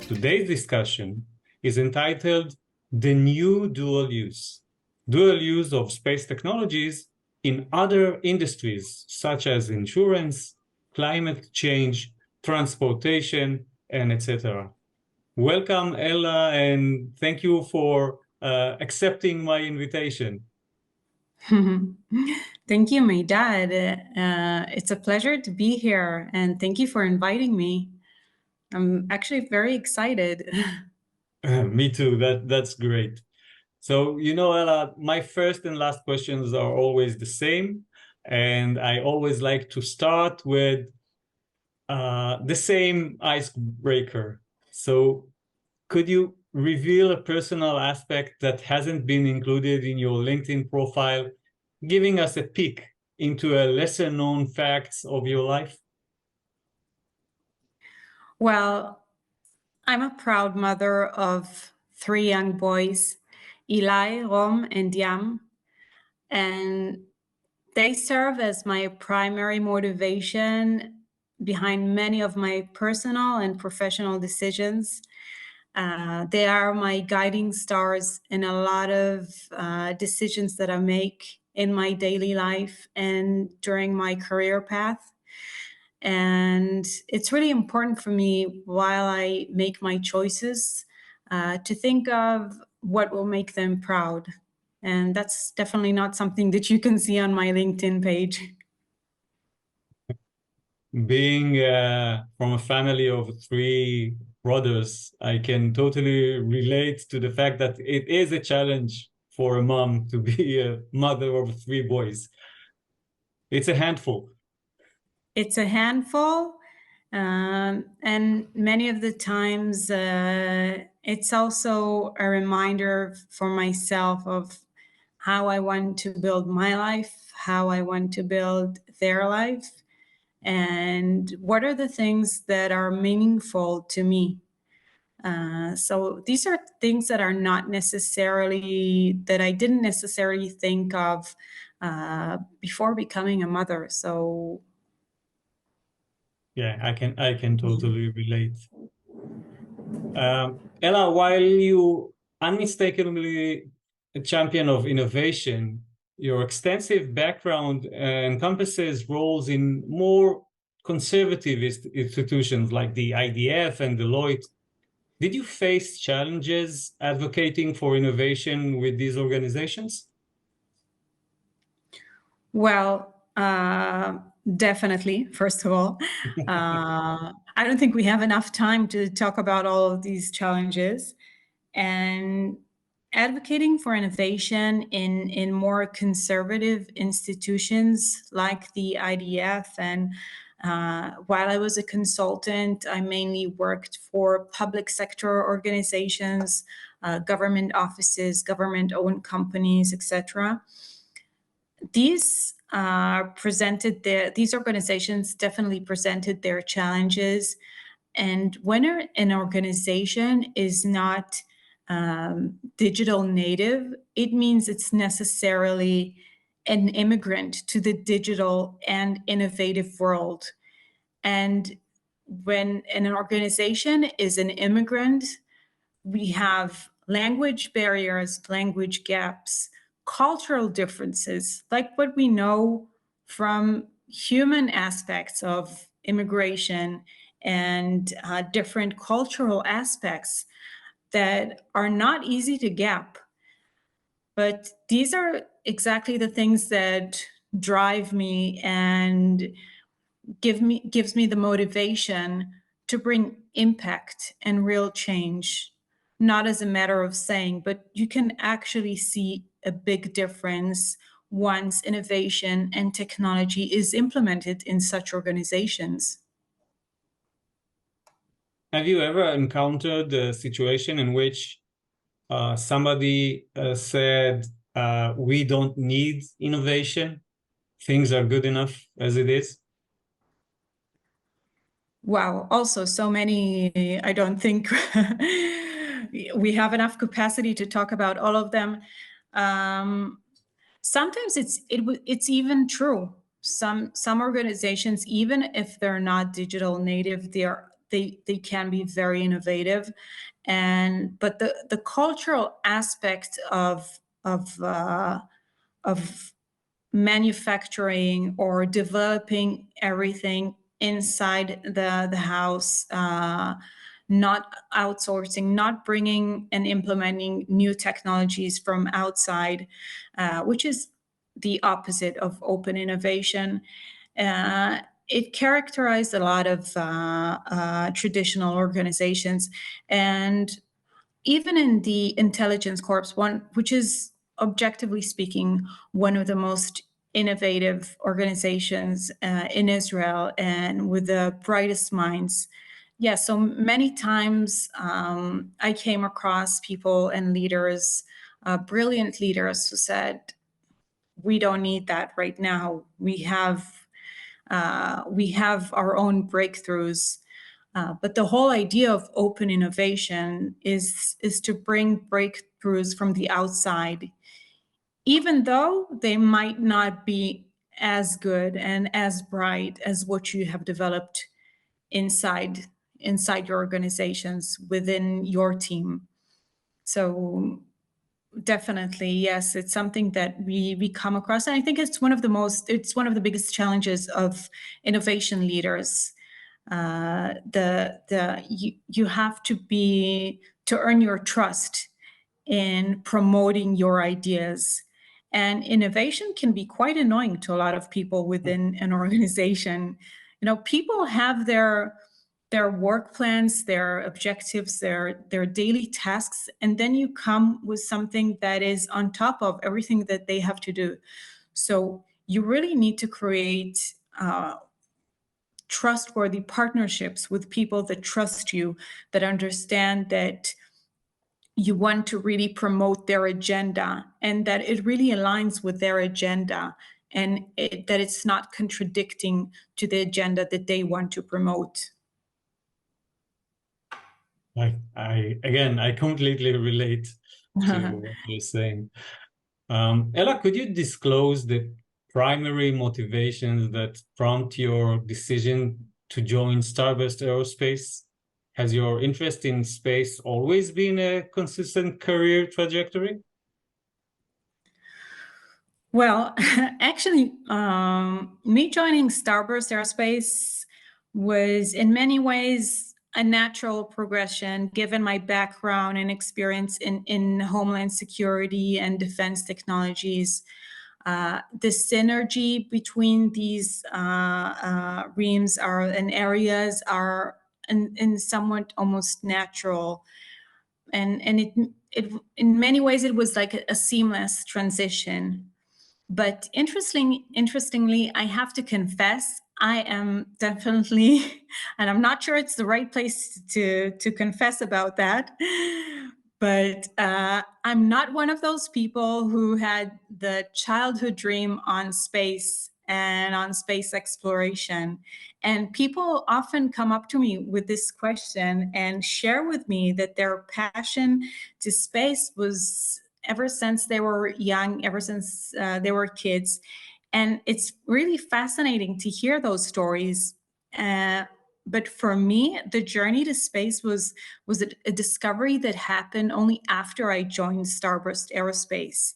Today's discussion is entitled The New Dual Use of Space Technologies in Other Industries, such as insurance, climate change, transportation, and etc. Welcome, Ella, and thank you for accepting my invitation. Thank you, Meidad. It's a pleasure to be here, and thank you for inviting me. I'm actually very excited. Me too. That's great. So, Ella, my first and last questions are always the same, and I always like to start with the same icebreaker. So, could you reveal a personal aspect that hasn't been included in your LinkedIn profile, giving us a peek into a lesser known facts of your life? Well, I'm a proud mother of 3 young boys, Eli, Rom, and Yam, and they serve as my primary motivation behind many of my personal and professional decisions. They are my guiding stars in a lot of decisions that I make in my daily life and during my career path. And it's really important for me while I make my choices to think of what will make them proud. And that's definitely not something that you can see on my LinkedIn page. Being from a family of 3 brothers, I can totally relate to the fact that it is a challenge for a mom to be a mother of 3 boys. It's a handful. It's a handful, and many of the times it's also a reminder for myself of how I want to build my life, how I want to build their life, and what are the things that are meaningful to me. So these are things that are not necessarily, that I didn't necessarily think of before becoming a mother. So yeah, I can totally relate. Ella, while you unmistakably a champion of innovation, your extensive background encompasses roles in more conservative institutions like the IDF and Deloitte. Did you face challenges advocating for innovation with these organizations? Well, definitely, first of all. I don't think we have enough time to talk about all of these challenges. And advocating for innovation in more conservative institutions like the IDF, and while I was a consultant, I mainly worked for public sector organizations, government offices, government-owned companies, etc. These organizations definitely presented their challenges. And when an organization is not digital native, it means it's necessarily an immigrant to the digital and innovative world. And when an organization is an immigrant, we have language barriers, language gaps, cultural differences, like what we know from human aspects of immigration and different cultural aspects that are not easy to gap. But these are exactly the things that drive me and gives me the motivation to bring impact and real change, not as a matter of saying, but you can actually see a big difference once innovation and technology is implemented in such organizations. Have you ever encountered a situation in which somebody said, we don't need innovation, things are good enough as it is? Wow, also so many, I don't think we have enough capacity to talk about all of them. Sometimes it's even true. Some organizations, even if they're not digital native, they can be very innovative. But the cultural aspect of manufacturing or developing everything inside the house, not outsourcing, not bringing and implementing new technologies from outside, which is the opposite of open innovation. It characterized a lot of traditional organizations, and even in the intelligence corps, which is objectively speaking one of the most innovative organizations in Israel and with the brightest minds. Yeah, so many times I came across people and leaders, brilliant leaders, who said, "We don't need that right now. We have our own breakthroughs." But the whole idea of open innovation is to bring breakthroughs from the outside, even though they might not be as good and as bright as what you have developed inside your organizations, within your team. So definitely, yes, it's something that we come across, and I think it's one of the biggest challenges of innovation leaders. You have to earn your trust in promoting your ideas. And innovation can be quite annoying to a lot of people within an organization. People have their work plans, their objectives, their daily tasks, and then you come with something that is on top of everything that they have to do. So you really need to create trustworthy partnerships with people that trust you, that understand that you want to really promote their agenda, and that it really aligns with their agenda, and that it's not contradicting to the agenda that they want to promote. I completely relate to what you're saying. Ella, could you disclose the primary motivations that prompt your decision to join Starburst Aerospace? Has your interest in space always been a consistent career trajectory? Well, actually, me joining Starburst Aerospace was in many ways a natural progression, given my background and experience in homeland security and defense technologies. The synergy between these realms and areas are in somewhat almost natural, and it in many ways it was like a seamless transition. But interestingly, I have to confess, I am definitely, and I'm not sure it's the right place to confess about that, but I'm not one of those people who had the childhood dream on space and on space exploration. And people often come up to me with this question and share with me that their passion to space was ever since they were young, ever since they were kids. And it's really fascinating to hear those stories. But for me, the journey to space was a discovery that happened only after I joined Starburst Aerospace.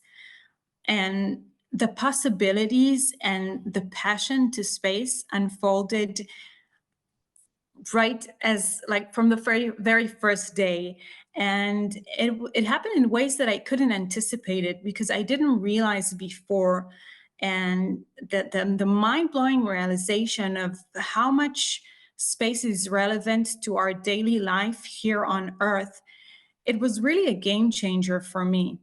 And the possibilities and the passion to space unfolded right as like from the very first day. And it happened in ways that I couldn't anticipate it, because I didn't realize before. And the mind-blowing realization of how much space is relevant to our daily life here on Earth, it was really a game changer for me.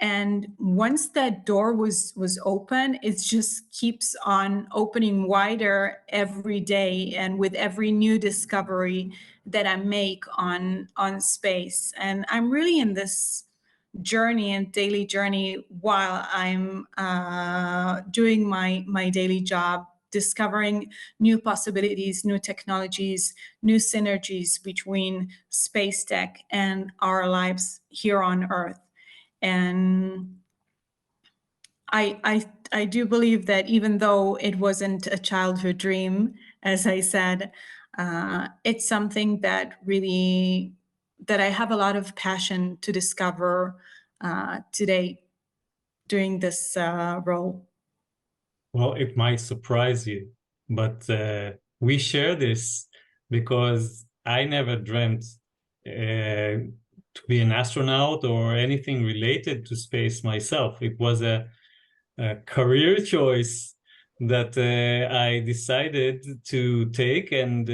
And once that door was open, it just keeps on opening wider every day, and with every new discovery that I make on space. And I'm really in this journey and daily journey while I'm doing my daily job, discovering new possibilities, new technologies, new synergies between space tech and our lives here on Earth. And I do believe that even though it wasn't a childhood dream, as I said, it's something that I have a lot of passion to discover today doing this role. Well, it might surprise you, but we share this because I never dreamt to be an astronaut or anything related to space myself. It was a career choice that I decided to take, and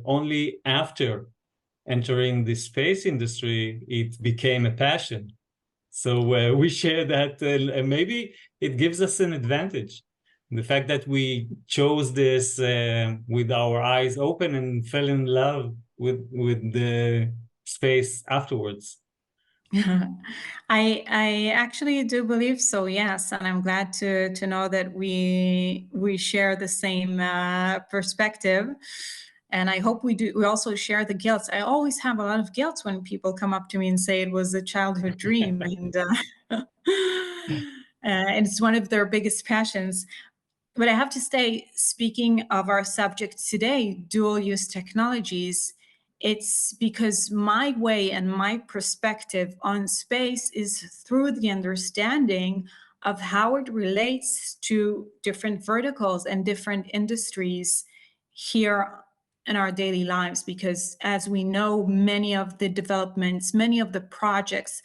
only after entering the space industry, it became a passion. So we share that, maybe it gives us an advantage. The fact that we chose this with our eyes open and fell in love with the space afterwards. I actually do believe so, yes, and I'm glad to know that we share the same perspective, and I hope we do. We also share the guilt. I always have a lot of guilt when people come up to me and say it was a childhood dream, and it's one of their biggest passions. But I have to say, speaking of our subject today, dual-use technologies, it's because my way and my perspective on space is through the understanding of how it relates to different verticals and different industries here in our daily lives. Because as we know, many of the developments, many of the projects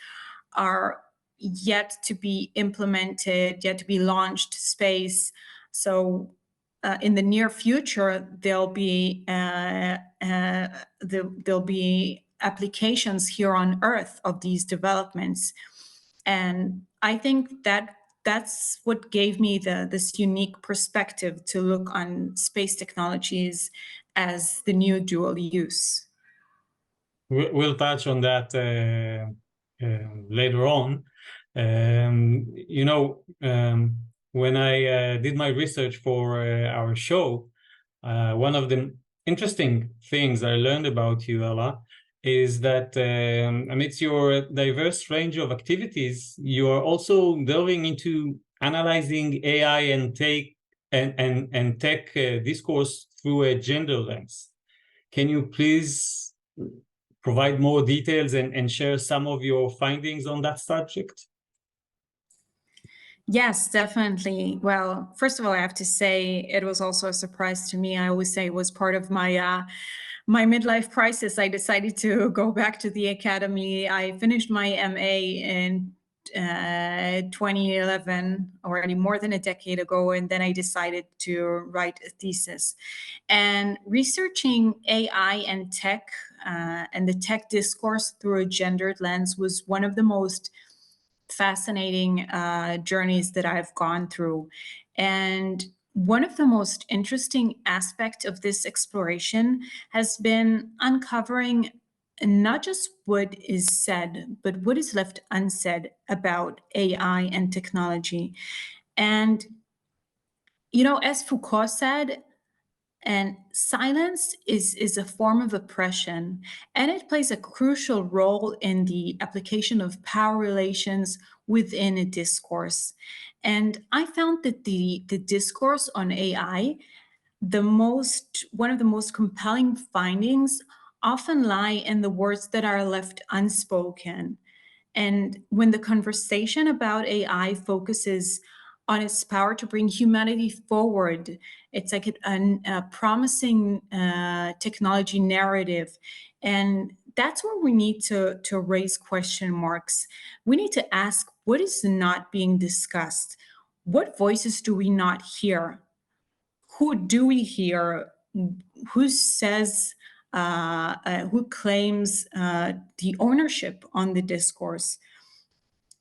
are yet to be implemented, yet to be launched to space. So in the near future, there'll be applications here on Earth of these developments, and I think that that's what gave me this unique perspective to look on space technologies as the new dual use. We'll touch on that later on. When I did my research for our show, one of the interesting things I learned about you, Ella, is that amidst your diverse range of activities, you are also delving into analyzing AI and tech discourse through a gender lens. Can you please provide more details and share some of your findings on that subject? Yes, definitely. Well, first of all, I have to say it was also a surprise to me. I always say it was part of my my midlife crisis. I decided to go back to the academy. I finished my MA in 2011, already more than a decade ago, and then I decided to write a thesis. And researching AI and tech and the tech discourse through a gendered lens was one of the most fascinating journeys that I've gone through. And one of the most interesting aspects of this exploration has been uncovering not just what is said, but what is left unsaid about AI and technology. And, as Foucault said, and silence is a form of oppression, and it plays a crucial role in the application of power relations within a discourse. And I found that the discourse on AI, one of the most compelling findings often lie in the words that are left unspoken. And when the conversation about AI focuses on its power to bring humanity forward, it's like a promising technology narrative. And that's where we need to raise question marks. We need to ask, what is not being discussed? What voices do we not hear? Who do we hear? Who says, who claims the ownership on the discourse?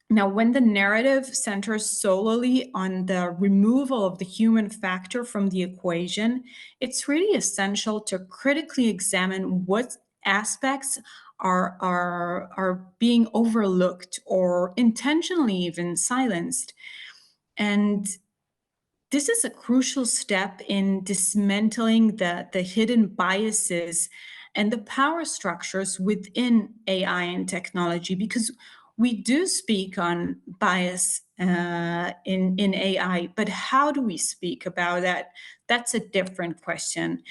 Now, when the narrative centers solely on the removal of the human factor from the equation, it's really essential to critically examine what aspects are being overlooked or intentionally even silenced. And this is a crucial step in dismantling the hidden biases and the power structures within AI and technology, because we do speak on bias in AI, but how do we speak about that? That's a different question.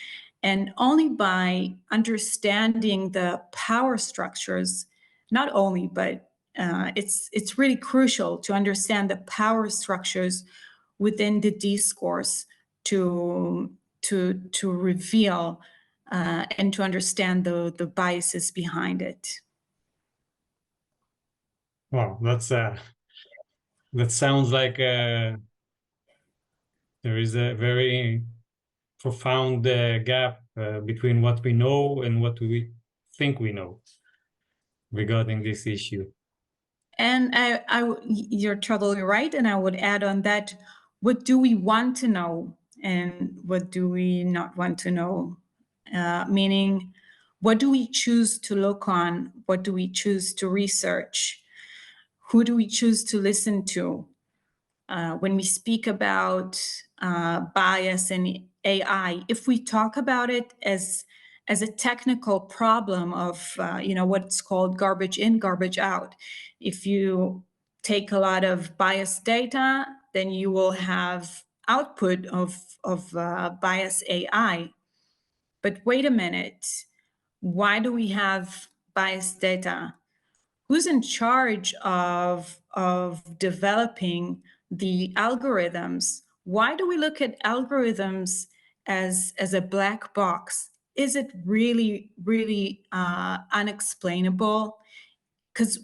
And only by understanding the power structures, not only, but it's really crucial to understand the power structures within the discourse to reveal and to understand the biases behind it. Wow, that sounds like there is a very profound gap between what we know and what we think we know regarding this issue. And you're totally right. And I would add on that, what do we want to know and what do we not want to know? Meaning, what do we choose to look on? What do we choose to research? Who do we choose to listen to? When we speak about bias in AI, if we talk about it as a technical problem of what's called garbage in, garbage out, if you take a lot of biased data, then you will have output of biased AI. But wait a minute, why do we have biased data? Who's in charge of developing the algorithms? Why do we look at algorithms as a black box? Is it really, really unexplainable? Because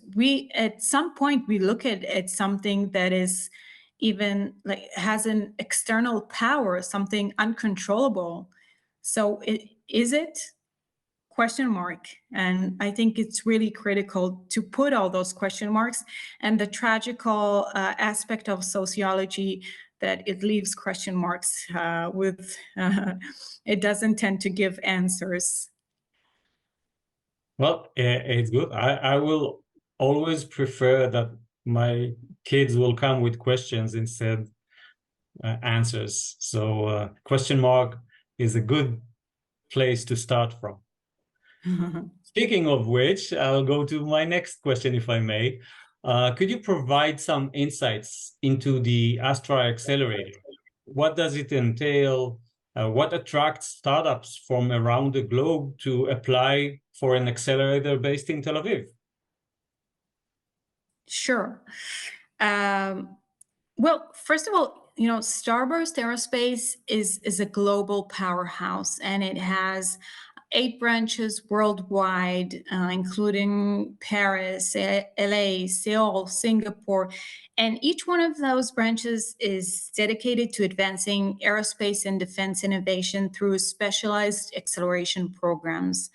at some point we look at something that is even like has an external power, something uncontrollable. So is it? Question mark. And I think it's really critical to put all those question marks, and the tragical aspect of sociology that it leaves question marks it doesn't tend to give answers. Well, it's good. I will always prefer that my kids will come with questions instead answers. So question mark is a good place to start from. Speaking of which, I'll go to my next question, if I may. Could you provide some insights into the ASTRA accelerator? What does it entail? What attracts startups from around the globe to apply for an accelerator based in Tel Aviv? Sure. Well, first of all, Starburst Aerospace is a global powerhouse, and it has 8 branches worldwide, including Paris, LA, Seoul, Singapore. And each one of those branches is dedicated to advancing aerospace and defense innovation through specialized acceleration programs.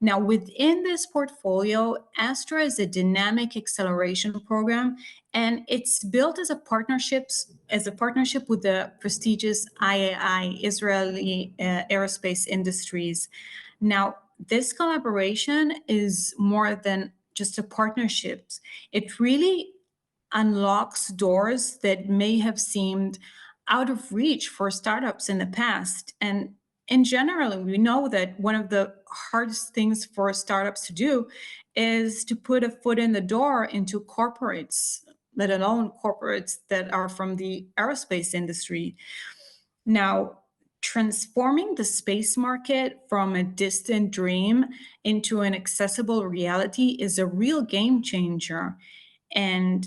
Now, within this portfolio, ASTRA is a dynamic acceleration program, and it's built as a partnership with the prestigious IAI, Israeli Aerospace Industries. Now, this collaboration is more than just a partnership. It really unlocks doors that may have seemed out of reach for startups in the past. And in general, we know that one of the hardest things for startups to do is to put a foot in the door into corporates, let alone corporates that are from the aerospace industry. Now, transforming the space market from a distant dream into an accessible reality is a real game changer. And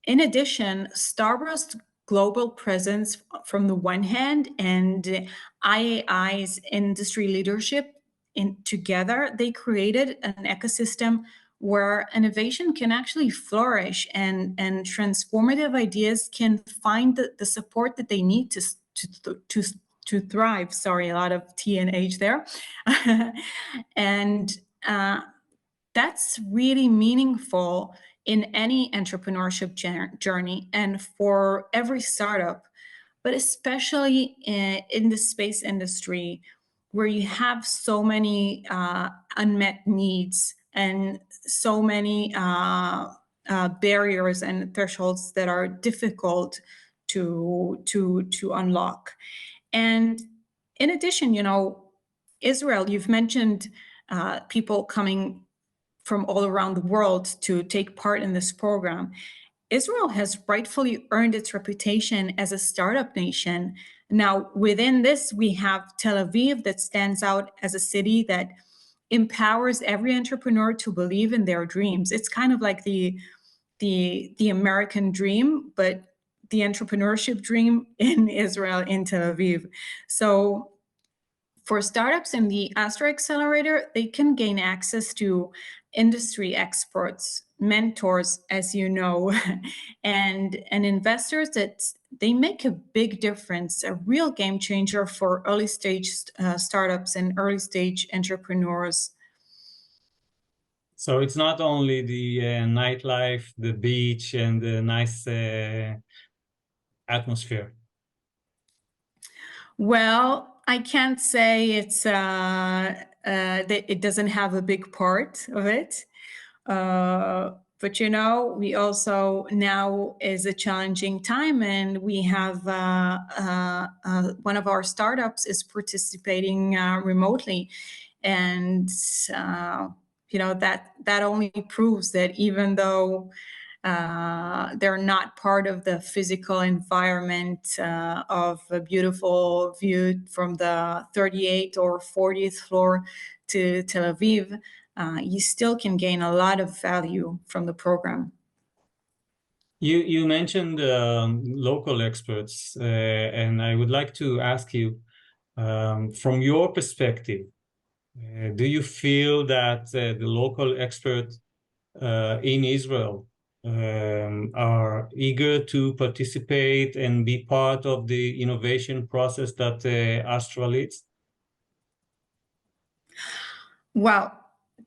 in addition, Starburst global presence from the one hand and IAI's industry leadership together, they created an ecosystem where innovation can actually flourish and transformative ideas can find the support that they need to thrive. Sorry, a lot of T and H there. And that's really meaningful in any entrepreneurship journey and for every startup, but especially in the space industry, where you have so many unmet needs and so many barriers and thresholds that are difficult to unlock. And in addition, Israel, you've mentioned people coming from all around the world to take part in this program. Israel has rightfully earned its reputation as a startup nation, Now, within this, we have Tel Aviv that stands out as a city that empowers every entrepreneur to believe in their dreams. It's kind of like the American dream, but the entrepreneurship dream in Israel, in Tel Aviv. So for startups in the ASTRA accelerator, they can gain access to industry experts, mentors, as you know, and investors that they make a big difference, a real game changer for early stage startups and early stage entrepreneurs. So it's not only the nightlife, the beach, and the nice atmosphere. Well, I can't say it's that it doesn't have a big part of it. But you know, we also now is a challenging time, and we have one of our startups is participating remotely, and you know, that only proves that even though they're not part of the physical environment of a beautiful view from the 38th or 40th floor to Tel Aviv, you still can gain a lot of value from the program. You mentioned local experts, and I would like to ask you, from your perspective, do you feel that the local experts in Israel are eager to participate and be part of the innovation process that ASTRA leads? Well,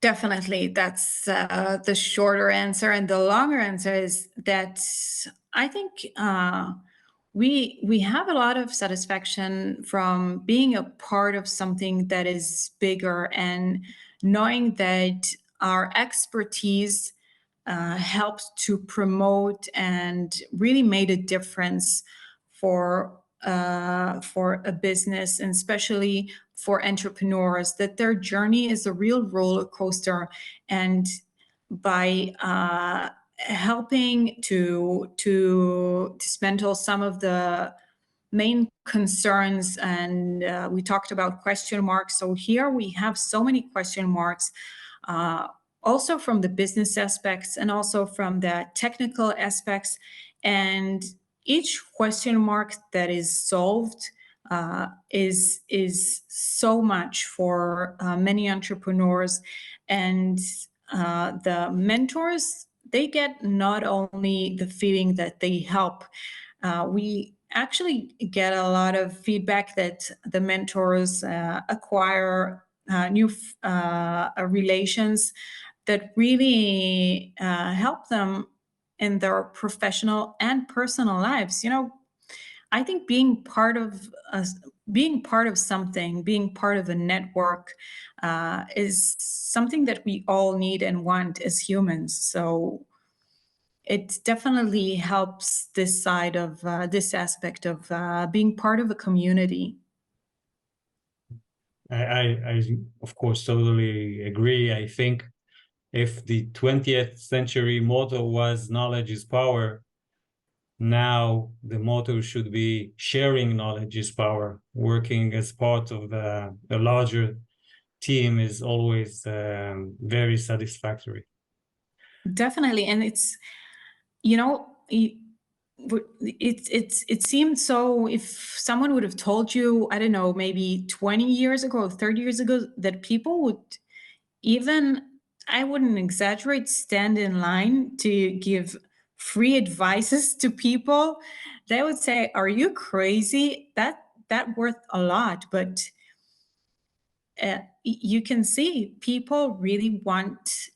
definitely. That's the shorter answer. And the longer answer is that I think we have a lot of satisfaction from being a part of something that is bigger and knowing that our expertise helped to promote and really made a difference for a business, and especially for entrepreneurs, that their journey is a real roller coaster. And by helping to dismantle some of the main concerns, and we talked about question marks. So here we have so many question marks, also from the business aspects and also from the technical aspects. And each question mark that is solved is so much for many entrepreneurs. And the mentors, they get not only the feeling that they help, we actually get a lot of feedback that the mentors acquire new relations that really help them in their professional and personal lives. You know, I think being part of something, being part of a network, is something that we all need and want as humans. So it definitely helps this side of this aspect of being part of a community. I of course totally agree. I think if the 20th century motto was knowledge is power, now the motto should be sharing knowledge is power. Working as part of the larger team is always very satisfactory. Definitely. And it's, you know, it seemed so, if someone would have told you, I don't know, maybe 20 years ago, 30 years ago, that people would even, I wouldn't exaggerate, stand in line to give free advices to people, they would say, are you crazy? That worth a lot. But you can see people really want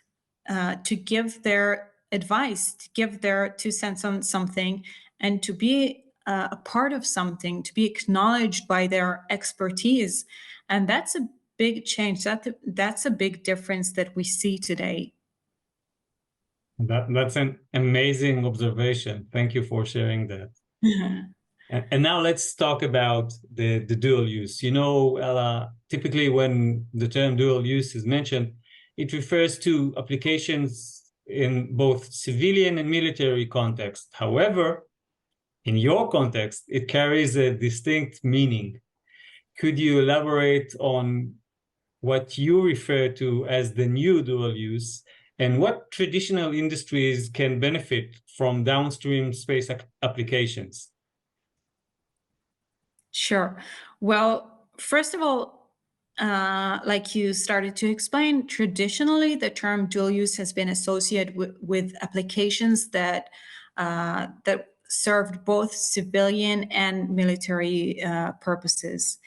to give their advice, to give their 2 cents on something, and to be a part of something, to be acknowledged by their expertise. And that's a big change. That's a big difference that we see today. That's an amazing observation. Thank you for sharing that. And now let's talk about the dual use. You know, Ella, typically when the term dual use is mentioned, it refers to applications in both civilian and military context. However, In your context, it carries a distinct meaning. Could you elaborate on what you refer to as the new dual use, and what traditional industries can benefit from downstream space applications? Sure. Well, first of all, like you started to explain, traditionally the term dual use has been associated with applications that served both civilian and military purposes.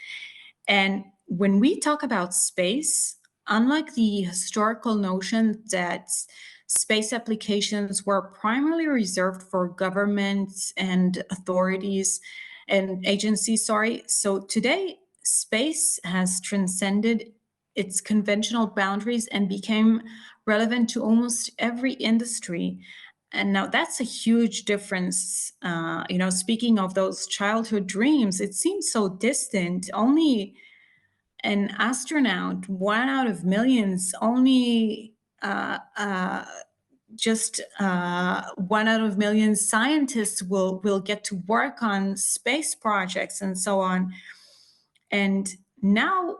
And when we talk about space, unlike the historical notion that space applications were primarily reserved for governments and authorities and agencies, so today space has transcended its conventional boundaries and became relevant to almost every industry. And now that's a huge difference. Speaking of those childhood dreams, it seems so distant. Only an astronaut, one out of millions, only just one out of millions scientists will get to work on space projects and so on. And now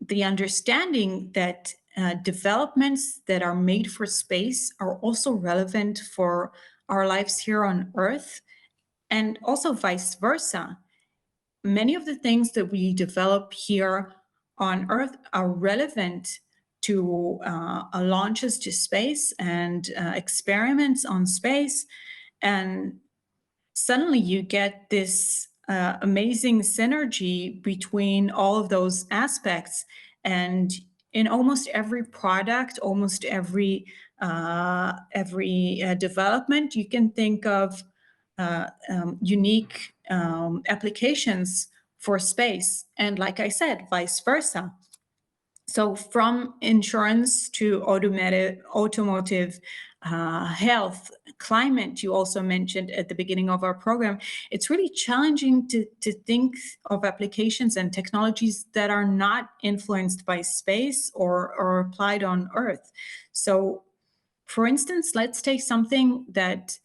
the understanding that developments that are made for space are also relevant for our lives here on Earth, and also vice versa. Many of the things that we develop here on Earth are relevant to launches to space and experiments on space. And suddenly you get this amazing synergy between all of those aspects. And in almost every product, almost every development, you can think of unique applications for space. And like I said, vice versa. So from insurance to automotive, health, climate, you also mentioned at the beginning of our program, it's really challenging to think of applications and technologies that are not influenced by space or applied on Earth. So for instance, let's take something that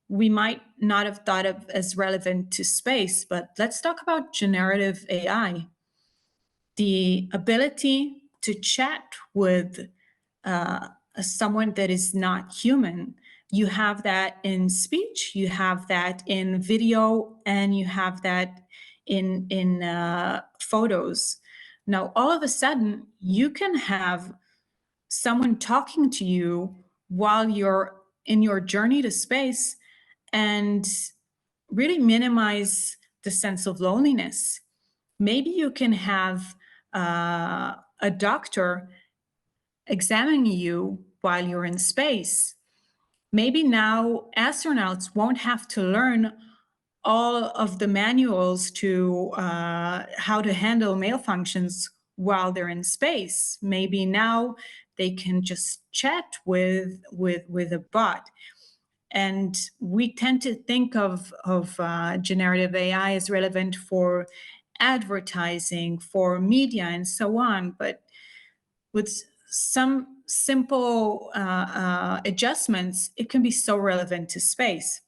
we might not have thought of as relevant to space, but let's talk about generative AI. The ability to chat with someone that is not human. You have that in speech, you have that in video, and you have that in photos. Now, all of a sudden, you can have someone talking to you while you're in your journey to space and really minimize the sense of loneliness. Maybe you can have a doctor examining you while you're in space. Maybe now astronauts won't have to learn all of the manuals to how to handle malfunctions while they're in space. Maybe now they can just chat with a bot. And we tend to think of generative AI as relevant for advertising, for media, and so on. But with some simple adjustments, it can be so relevant to space.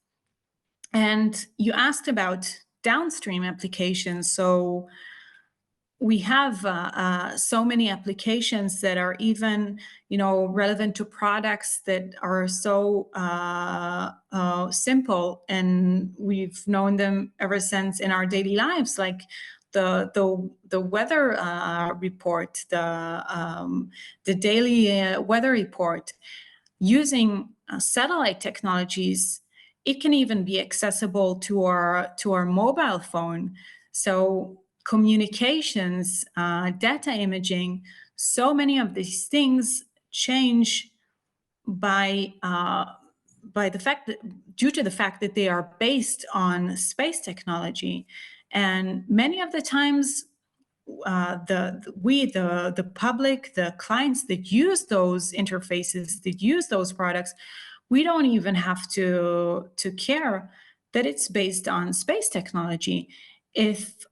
And you asked about downstream applications. So we have so many applications that are even, relevant to products that are so simple, and we've known them ever since in our daily lives, like the weather report, the daily weather report. Using satellite technologies, it can even be accessible to our mobile phone. So communications, data imaging, so many of these things change by the fact that, due to the fact that they are based on space technology. And many of the times, the public, the clients that use those interfaces, that use those products, we don't even have to care that it's based on space technology. If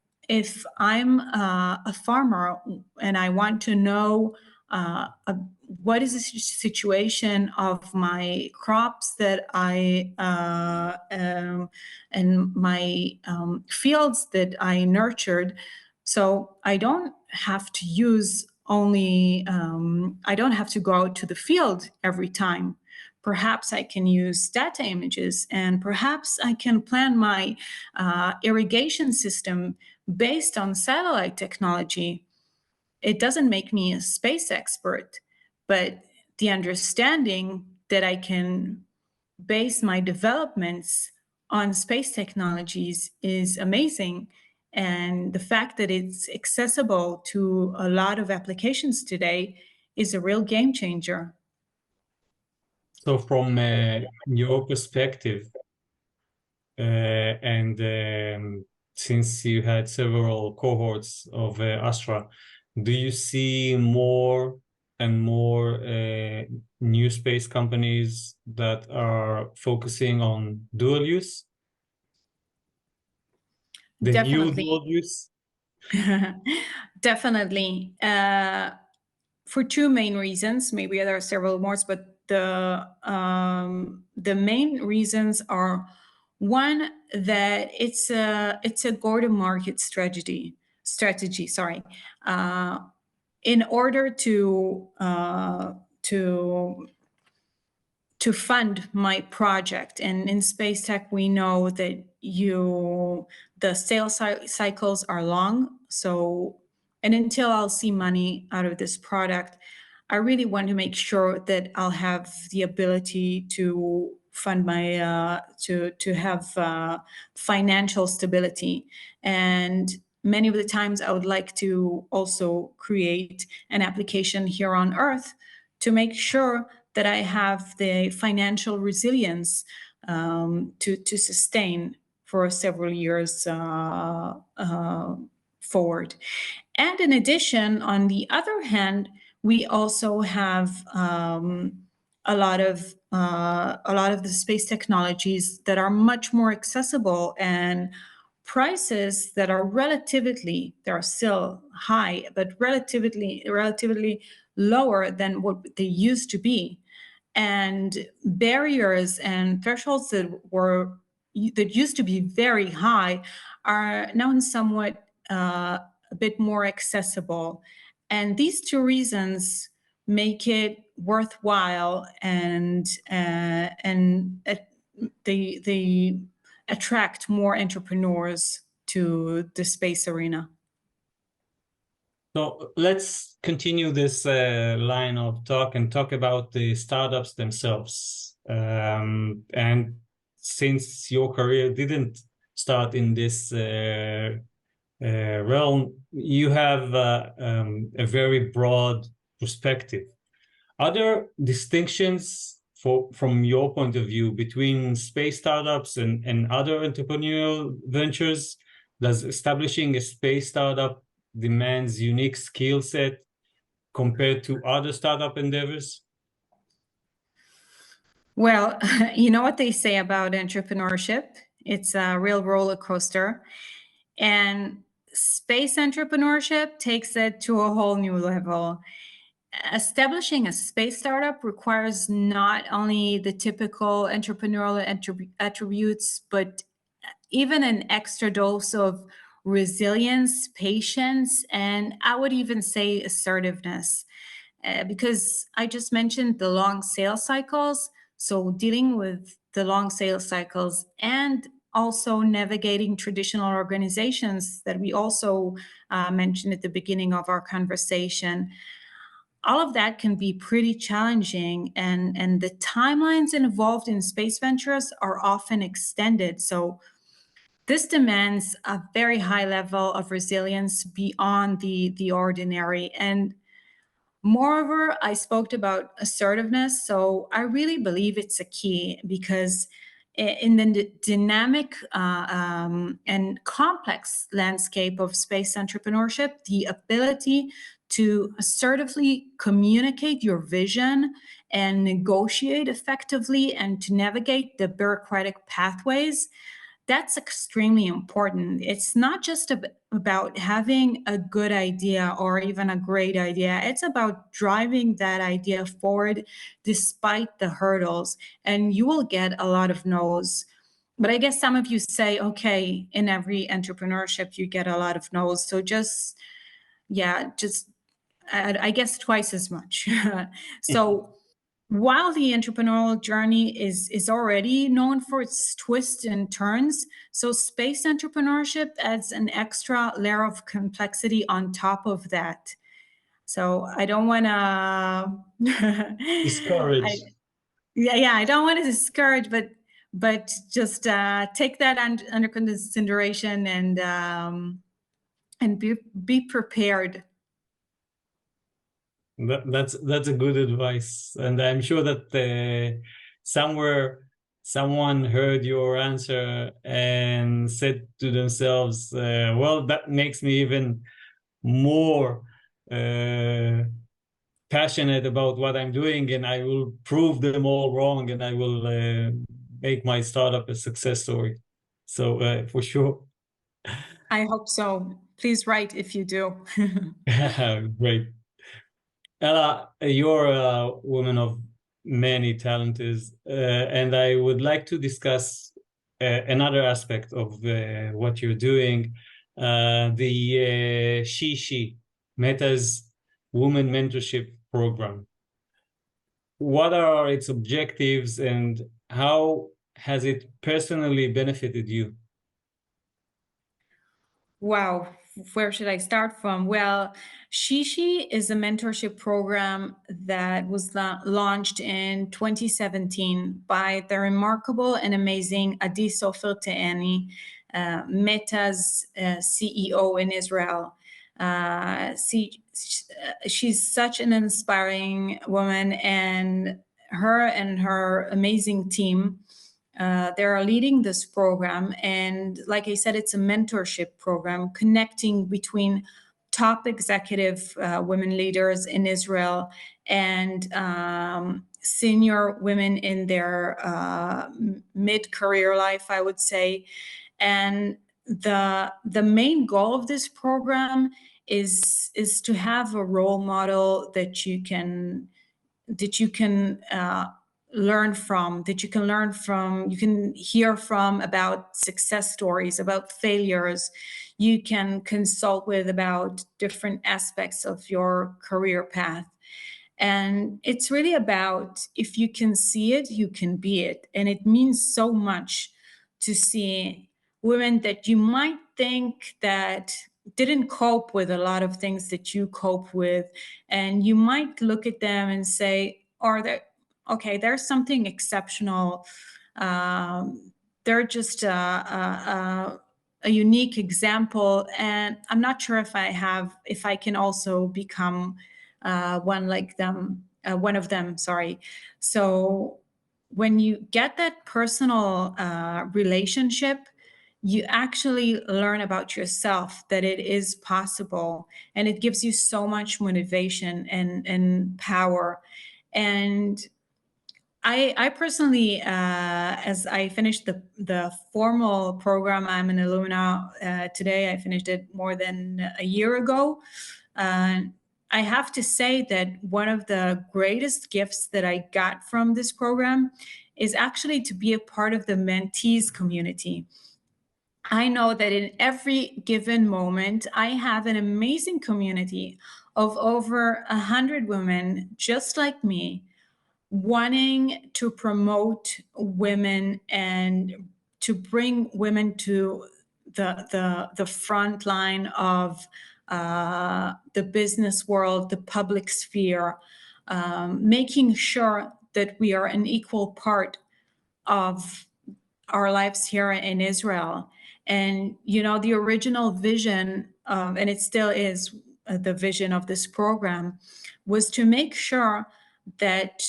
I'm a farmer and I want to know what is the situation of my crops that I and my fields that I nurtured. So I don't have to use only, I don't have to go out to the field every time. Perhaps I can use data images, and perhaps I can plan my irrigation system based on satellite technology. It doesn't make me a space expert, but the understanding that I can base my developments on space technologies is amazing. And the fact that it's accessible to a lot of applications today is a real game changer. So from your perspective, and since you had several cohorts of ASTRA, do you see more and more new space companies that are focusing on dual use? The new dual use? Definitely. For two main reasons. Maybe there are several more, but the main reasons are, one, that it's a go-to-market strategy. Sorry, in order to fund my project, and in space tech we know that the sales cycles are long. So, and until I'll see money out of this product, I really want to make sure that I'll have the ability to fund my to have financial stability. And many of the times I would like to also create an application here on Earth to make sure that I have the financial resilience to sustain for several years forward. And in addition, on the other hand, we also have a lot of the space technologies that are much more accessible, and prices that are they're still high, but relatively lower than what they used to be. And barriers and thresholds that used to be very high are now somewhat a bit more accessible. And these two reasons make it worthwhile, and they attract more entrepreneurs to the space arena. So let's continue this line of talk and talk about the startups themselves. And since your career didn't start in this realm, you have a very broad perspective. Are there distinctions from your point of view between space startups and other entrepreneurial ventures? Does establishing a space startup demands unique skill set compared to other startup endeavors? Well, you know what they say about entrepreneurship. It's a real roller coaster. And space entrepreneurship takes it to a whole new level. Establishing a space startup requires not only the typical entrepreneurial attributes, but even an extra dose of resilience, patience, and I would even say assertiveness. Because I just mentioned the long sales cycles. So dealing with the long sales cycles and also navigating traditional organizations that we also mentioned at the beginning of our conversation, all of that can be pretty challenging, and the timelines involved in space ventures are often extended. So this demands a very high level of resilience beyond the ordinary. And moreover, I spoke about assertiveness. So I really believe it's a key, because in the dynamic and complex landscape of space entrepreneurship, the ability to assertively communicate your vision and negotiate effectively and to navigate the bureaucratic pathways, That's extremely important. It's not just about having a good idea or even a great idea. It's about driving that idea forward despite the hurdles, and you will get a lot of no's. But I guess some of you say, okay, in every entrepreneurship, you get a lot of no's. So just, I guess twice as much. So while the entrepreneurial journey is already known for its twists and turns, so space entrepreneurship adds an extra layer of complexity on top of that. So I don't want to Discouraged. I don't want to discourage, but just take that under consideration and be prepared. That's a good advice, and I'm sure that somewhere someone heard your answer and said to themselves, "Well, that makes me even more passionate about what I'm doing, and I will prove them all wrong, and I will make my startup a success story." So for sure. I hope so. Please write if you do. Great. Ella, you're a woman of many talents, and I would like to discuss another aspect of what you're doing, the She, Meta's Woman Mentorship Program. What are its objectives, and how has it personally benefited you? Wow, where should I start from? Well, She is a mentorship program that was launched in 2017 by the remarkable and amazing Adi Sofer Te'ani, Meta's CEO in Israel. She's such an inspiring woman, and her amazing team, they are leading this program. And like I said, it's a mentorship program connecting between top executive women leaders in Israel and senior women in their mid-career life, I would say. And the main goal of this program is to have a role model that you can learn from, you can hear from about success stories, about failures, you can consult with about different aspects of your career path. And it's really about, if you can see it, you can be it. And it means so much to see women that you might think that didn't cope with a lot of things that you cope with, and you might look at them and say, there's something exceptional. They're just a unique example, and I'm not sure if I can also become one of them. Sorry. So when you get that personal relationship, you actually learn about yourself, that it is possible, and it gives you so much motivation and power. And I personally, as I finished the formal program, I'm an alumna today. I finished it more than a year ago. I have to say that one of the greatest gifts that I got from this program is actually to be a part of the mentees community. I know that in every given moment, I have an amazing community of over 100 women just like me, wanting to promote women and to bring women to the front line of the business world, the public sphere, making sure that we are an equal part of our lives here in Israel. And, the original vision, and it still is the vision of this program, was to make sure that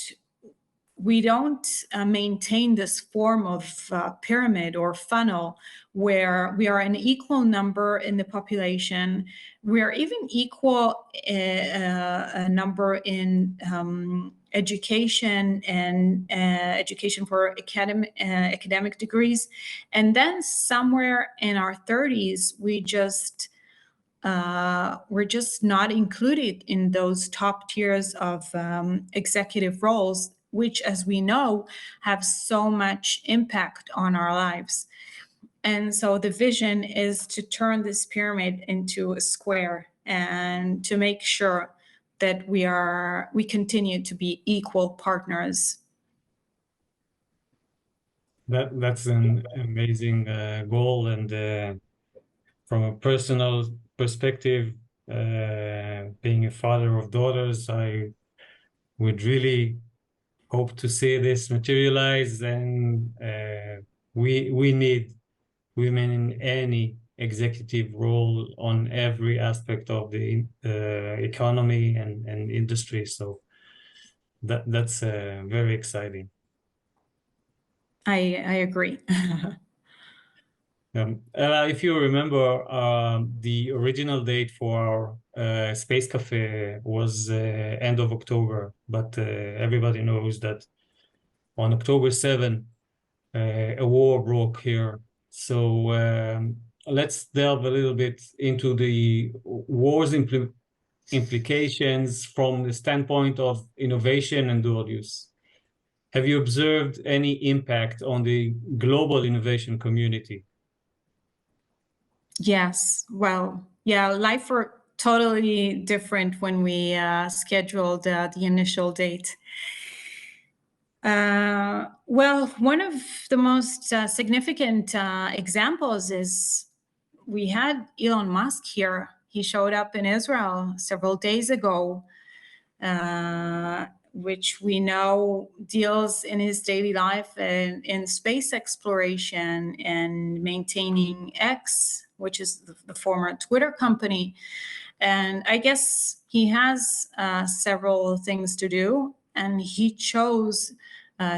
we don't maintain this form of pyramid or funnel where we are an equal number in the population. We are even equal a number in education and education for academic degrees. And then somewhere in our 30s, we're just not included in those top tiers of executive roles, which, as we know, have so much impact on our lives. And so the vision is to turn this pyramid into a square and to make sure that we continue to be equal partners. That's an amazing goal, and from a personal perspective, being a father of daughters, I would really hope to see this materialize, and we need women in any executive role on every aspect of the economy and industry. So that's very exciting. I agree. If you remember, the original date for our Space Café was end of October, but everybody knows that on October 7th, a war broke here. So let's delve a little bit into the war's implications from the standpoint of innovation and dual use. Have you observed any impact on the global innovation community? Yes. Well, yeah, life were totally different when we scheduled the initial date. Well, one of the most significant examples is we had Elon Musk here. He showed up in Israel several days ago, which we know deals in his daily life in space exploration and maintaining X, which is the former Twitter company. And I guess he has several things to do, and he chose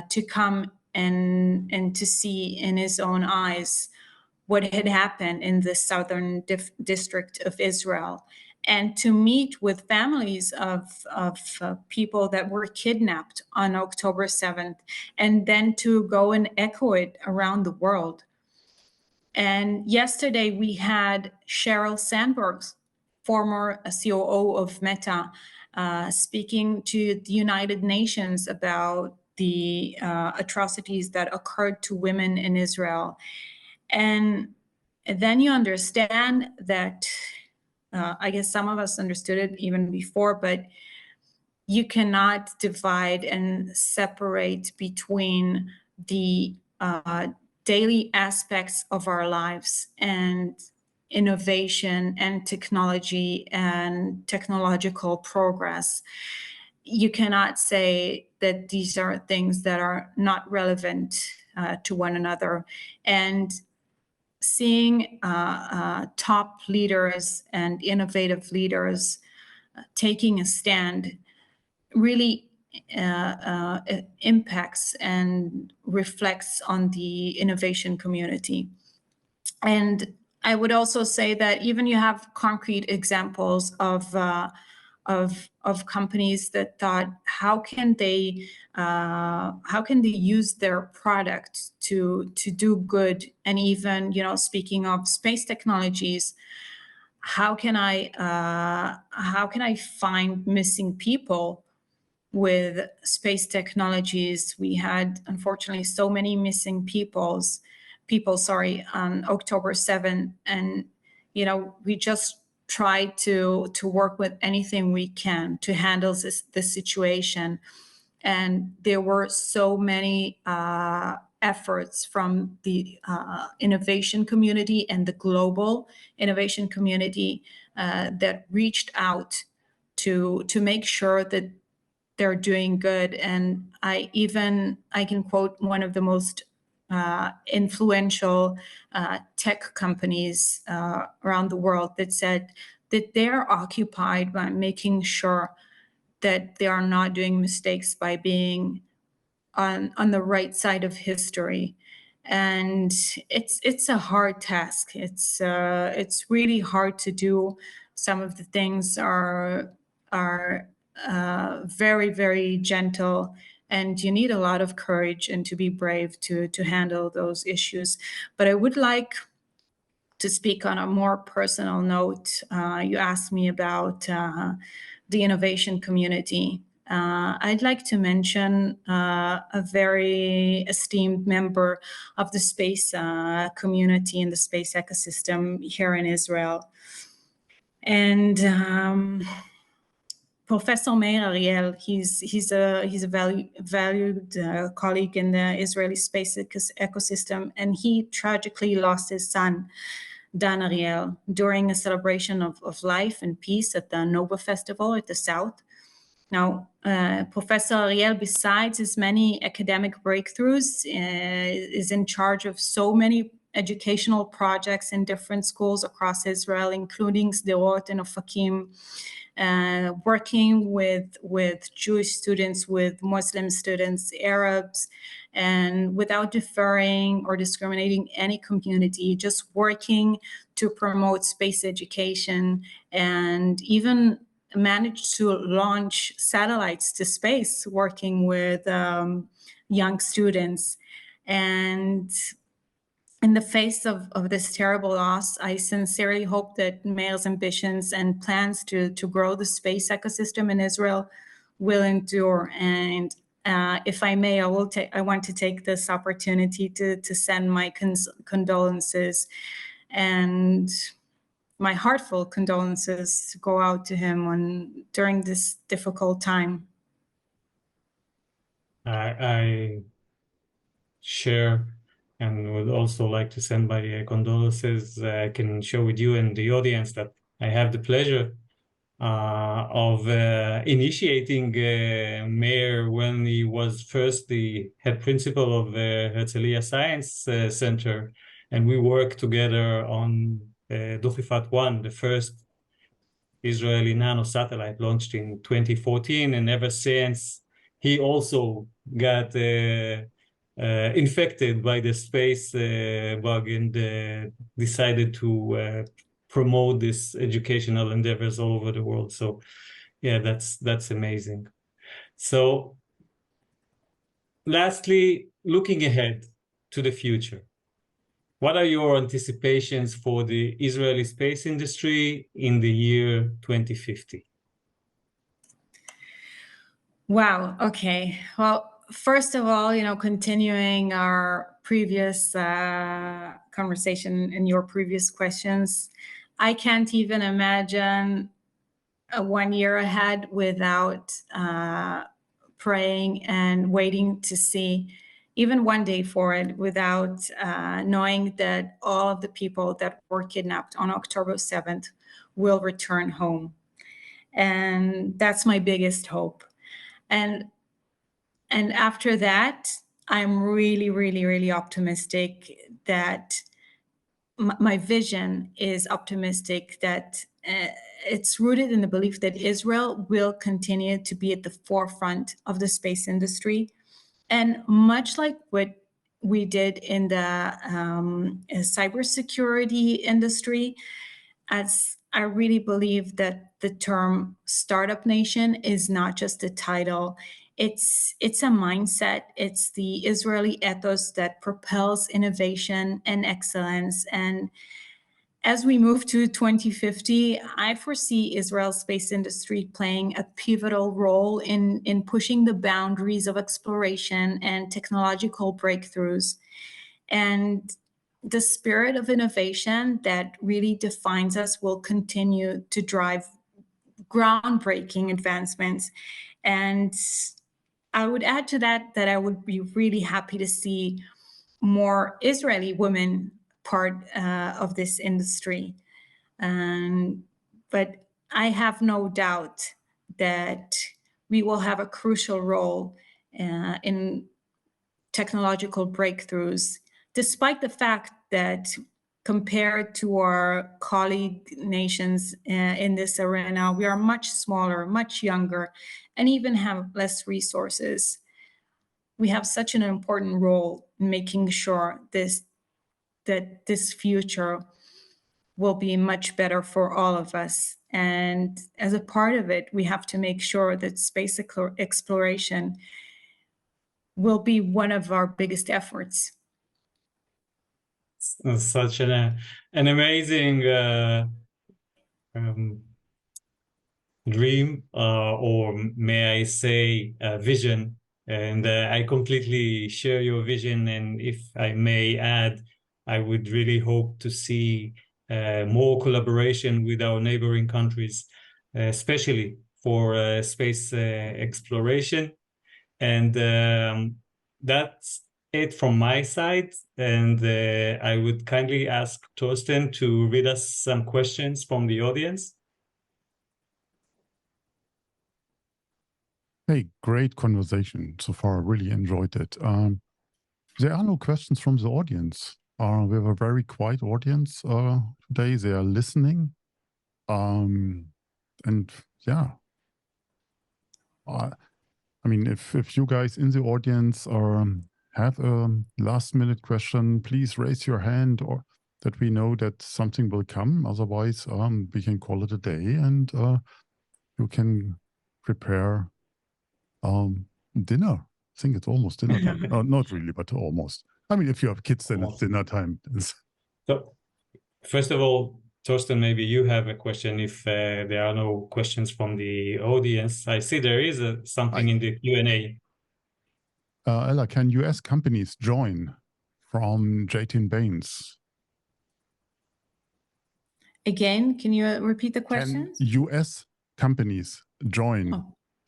to come and to see in his own eyes what had happened in the southern district of Israel, and to meet with families of people that were kidnapped on October 7th, and then to go and echo it around the world. And yesterday we had Sheryl Sandberg, former COO of Meta, speaking to the United Nations about the atrocities that occurred to women in Israel. And then you understand that, I guess some of us understood it even before, but you cannot divide and separate between the daily aspects of our lives and innovation and technology and technological progress. You cannot say that these are things that are not relevant to one another. And seeing top leaders and innovative leaders taking a stand really impacts and reflects on the innovation community. And I would also say that even you have concrete examples of companies that thought, how can they use their product to do good? And even, speaking of space technologies, how can I find missing people with space technologies? We had, unfortunately, so many missing people on October 7th, and we just try to work with anything we can to handle this situation. And there were so many efforts from the innovation community and the global innovation community that reached out to make sure that they're doing good. And I can quote one of the most influential tech companies around the world that said that they're occupied by making sure that they are not doing mistakes by being on the right side of history. And it's a hard task. It's really hard to do. Some of the things are very, very gentle, and you need a lot of courage and to be brave to handle those issues. But I would like to speak on a more personal note. You asked me about the innovation community. I'd like to mention a very esteemed member of the space community and the space ecosystem here in Israel. And Professor Meir Ariel, he's a valued colleague in the Israeli space ecosystem, and he tragically lost his son, Dan Ariel, during a celebration of life and peace at the Nova Festival at the South. Now, Professor Ariel, besides his many academic breakthroughs, is in charge of so many educational projects in different schools across Israel, including Sderot and Ofakim, working with Jewish students, with Muslim students, Arabs, and without deferring or discriminating any community, just working to promote space education, and even managed to launch satellites to space, working with young students. And in the face of this terrible loss, I sincerely hope that Meir's ambitions and plans to grow the space ecosystem in Israel will endure. And if I may, I want to take this opportunity to send my condolences and my heartfelt condolences go out to him during this difficult time. I share and would also like to send my condolences. I can share with you and the audience that I have the pleasure of initiating Meir when he was first the head principal of Herzliya Science Center, and we worked together on Dukhifat 1, the first Israeli nano satellite launched in 2014, and ever since he also got infected by the space bug and decided to promote these educational endeavors all over the world. So yeah, that's amazing. So lastly, looking ahead to the future, what are your anticipations for the Israeli space industry in the year 2050? Wow. Okay. Well, first of all, continuing our previous conversation and your previous questions, I can't even imagine 1 year ahead without praying and waiting to see even one day forward, without knowing that all of the people that were kidnapped on October 7th will return home. And that's my biggest hope. And after that, I'm really, really, really optimistic that my vision is optimistic, that it's rooted in the belief that Israel will continue to be at the forefront of the space industry. And much like what we did in the cybersecurity industry, as I really believe that the term startup nation is not just a title. It's a mindset. It's the Israeli ethos that propels innovation and excellence. And as we move to 2050, I foresee Israel's space industry playing a pivotal role in pushing the boundaries of exploration and technological breakthroughs. And the spirit of innovation that really defines us will continue to drive groundbreaking advancements. And I would add to that I would be really happy to see more Israeli women part of this industry. But I have no doubt that we will have a crucial role in technological breakthroughs, despite the fact that compared to our colleague nations in this arena, we are much smaller, much younger, and even have less resources. we have such an important role in making sure that this future will be much better for all of us. And as a part of it, we have to make sure that space exploration will be one of our biggest efforts. Such an amazing dream, or may I say vision. And I completely share your vision. And if I may add, I would really hope to see more collaboration with our neighboring countries, especially for space exploration. And that's it from my side. And I would kindly ask Torsten to read us some questions from the audience. Hey, great conversation so far. I really enjoyed it. There are no questions from the audience. We have a very quiet audience today. They are listening. And yeah, I mean, if you guys in the audience have a last minute question, please raise your hand, or that we know that something will come. Otherwise, we can call it a day, and you can prepare dinner. I think it's almost dinner time. Not really, but almost. I mean, if you have kids, then it's dinner time. So, first of all, Torsten, maybe you have a question if there are no questions from the audience. I see there is something in the Q&A. Ella, can US companies join from Jatin Baines? Again, can you repeat the question? Can US companies join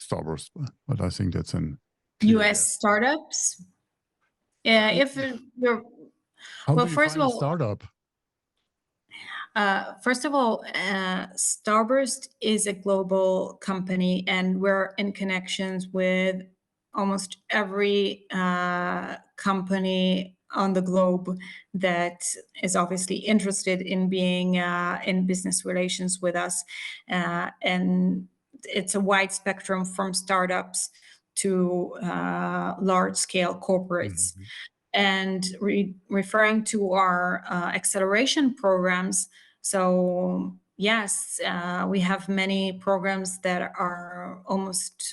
Starburst? But I think that's an US startups. If you're well, first of all, startup. First of all, Starburst is a global company, and we're in connections with almost every company on the globe that is obviously interested in being in business relations with us. And it's a wide spectrum from startups to large-scale corporates. Mm-hmm. And referring to our acceleration programs, so yes, we have many programs that are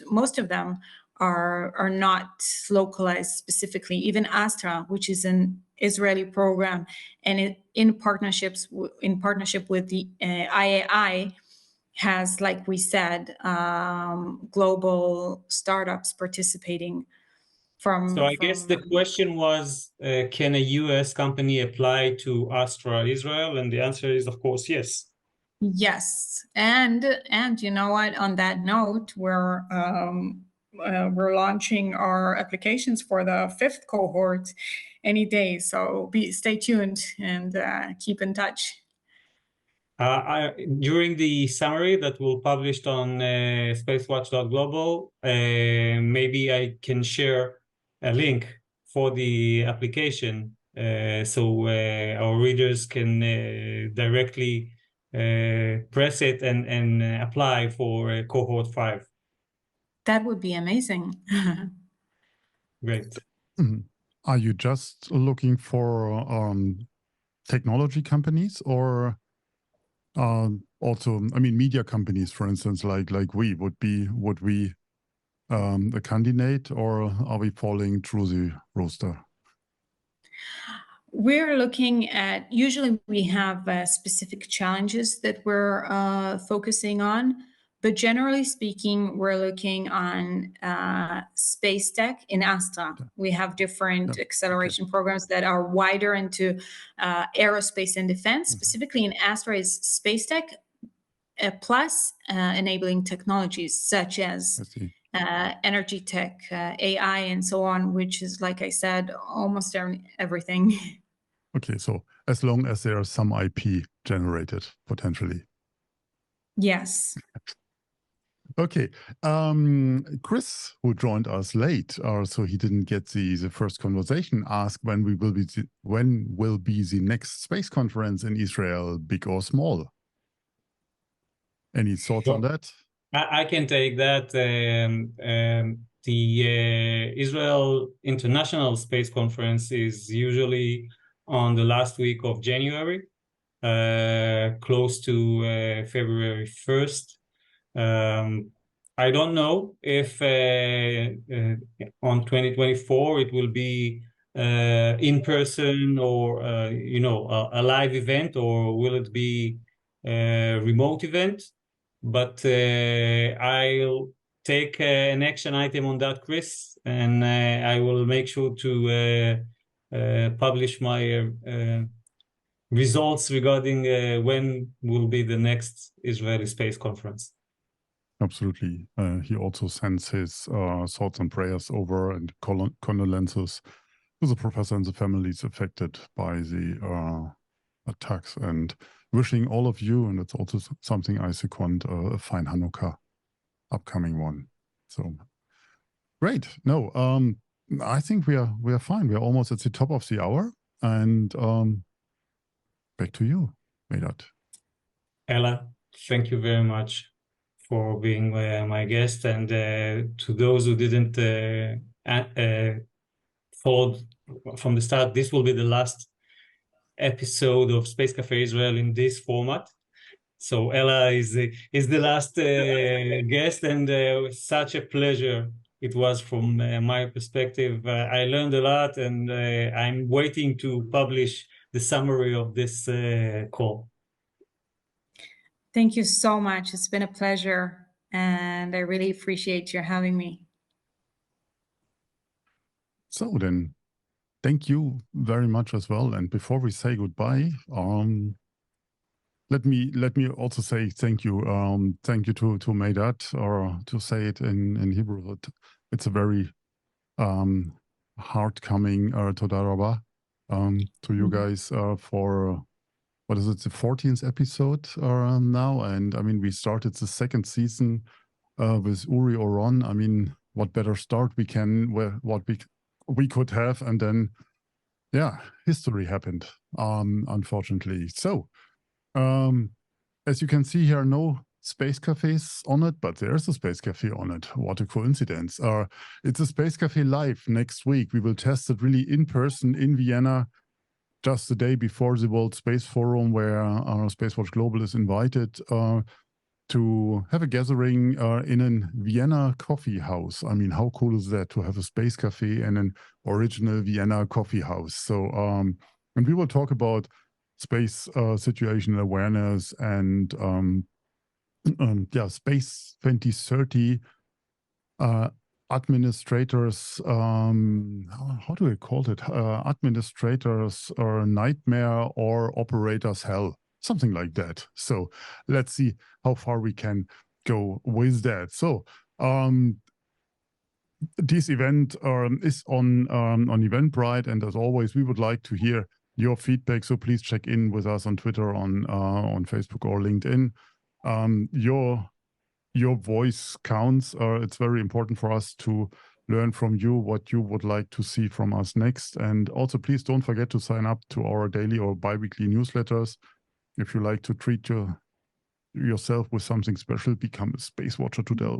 most of them are not localized specifically. Even ASTRA, which is an Israeli program, and in partnership with the IAI, has, like we said, global startups participating. So I guess the question was, can a US company apply to ASTRA Israel? And the answer is, of course, yes. Yes, and you know what? On that note, we're launching our applications for the 5th cohort any day. So stay tuned and keep in touch. During the summary that we'll publish on SpaceWatch.Global, maybe I can share a link for the application, so our readers can directly press it and apply for cohort 5. That would be amazing. Great. Are you just looking for technology companies, or also, I mean, media companies, for instance, like would we a candidate, or are we falling through the roster? We're looking at, usually we have specific challenges that we're focusing on, but generally speaking, we're looking on space tech in ASTRA. We have different acceleration programs that are wider into aerospace and defense. Specifically in ASTRA is space tech plus enabling technologies such as energy tech, AI, and so on, which is, like I said, almost everything. Okay, so as long as there are some IP generated, potentially. Yes. Okay, Chris, who joined us late, so he didn't get the first conversation, asked when will be the next space conference in Israel, big or small? Any thoughts on that? I can take that. the Israel International Space Conference is usually on the last week of January, close to February 1st. I don't know if on 2024 it will be in person or a live event, or will it be a remote event? But I'll take an action item on that, Chris, and I will make sure to publish my results regarding when will be the next Israeli Space Conference. Absolutely. He also sends his thoughts and prayers over and condolences to the professor and the families affected by the attacks, and wishing all of you, and it's also something I second, a fine Hanukkah, upcoming one. So great. No, I think we are fine. We are almost at the top of the hour, and back to you, Meidad. Ella, thank you very much for being my guest, and to those who didn't follow from the start, this will be the last episode of Space Café Israel in this format. So Ella is the last guest, and such a pleasure it was from my perspective. I learned a lot, and I'm waiting to publish the summary of this call. Thank you so much. It's been a pleasure, and I really appreciate your having me. So then, thank you very much as well. And before we say goodbye, let me also say thank you. Thank you to Meidad, or to say it in Hebrew. It's a very hard coming Toda Rabba to you guys for, what is it, the 14th episode now? And I mean, we started the second season with Uri Oron. I mean, what better start we could have, and then yeah, history happened, unfortunately. So as you can see here, no Space Cafes on it, but there's a Space Cafe on it. What a coincidence. It's a Space Cafe live next week. We will test it really in person in Vienna, just the day before the World Space Forum, where our SpaceWatch.Global is invited to have a gathering in a Vienna coffee house. I mean, how cool is that, to have a Space Cafe and an original Vienna coffee house? So, and we will talk about space situational awareness and Space 2030 administrators, how do we call it? Administrators or nightmare, or operators hell, something like that. So let's see how far we can go with that. So this event is on Eventbrite, and as always, we would like to hear your feedback. So please check in with us on Twitter, on Facebook or LinkedIn. Your voice counts. It's very important for us to learn from you what you would like to see from us next. And also, please don't forget to sign up to our daily or bi-weekly newsletters. If you like to treat yourself with something special, become a Space Watcher today.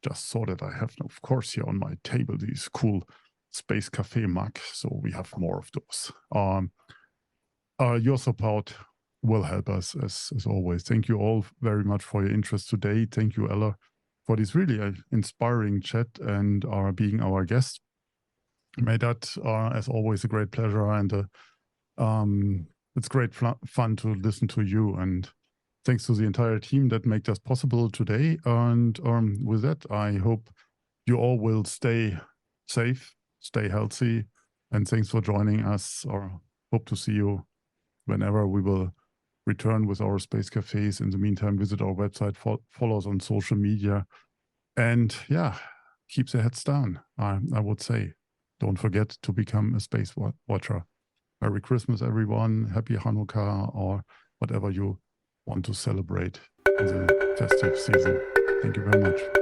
Just saw that I have, of course, here on my table these cool Space Cafe mug. So we have more of those. Your support will help us as always. Thank you all very much for your interest today. Thank you, Ella, for this really inspiring chat and being our guest. Meidad, as always, a great pleasure, and it's great fun to listen to you. And thanks to the entire team that made this possible today. And with that, I hope you all will stay safe, stay healthy, and thanks for joining us. Or hope to see you whenever we will return with our Space Cafes. In the meantime, visit our website, follow us on social media, and yeah, keep the heads down. I would say, don't forget to become a Space Watcher. Merry Christmas, everyone. Happy Hanukkah, or whatever you want to celebrate in the festive season. Thank you very much.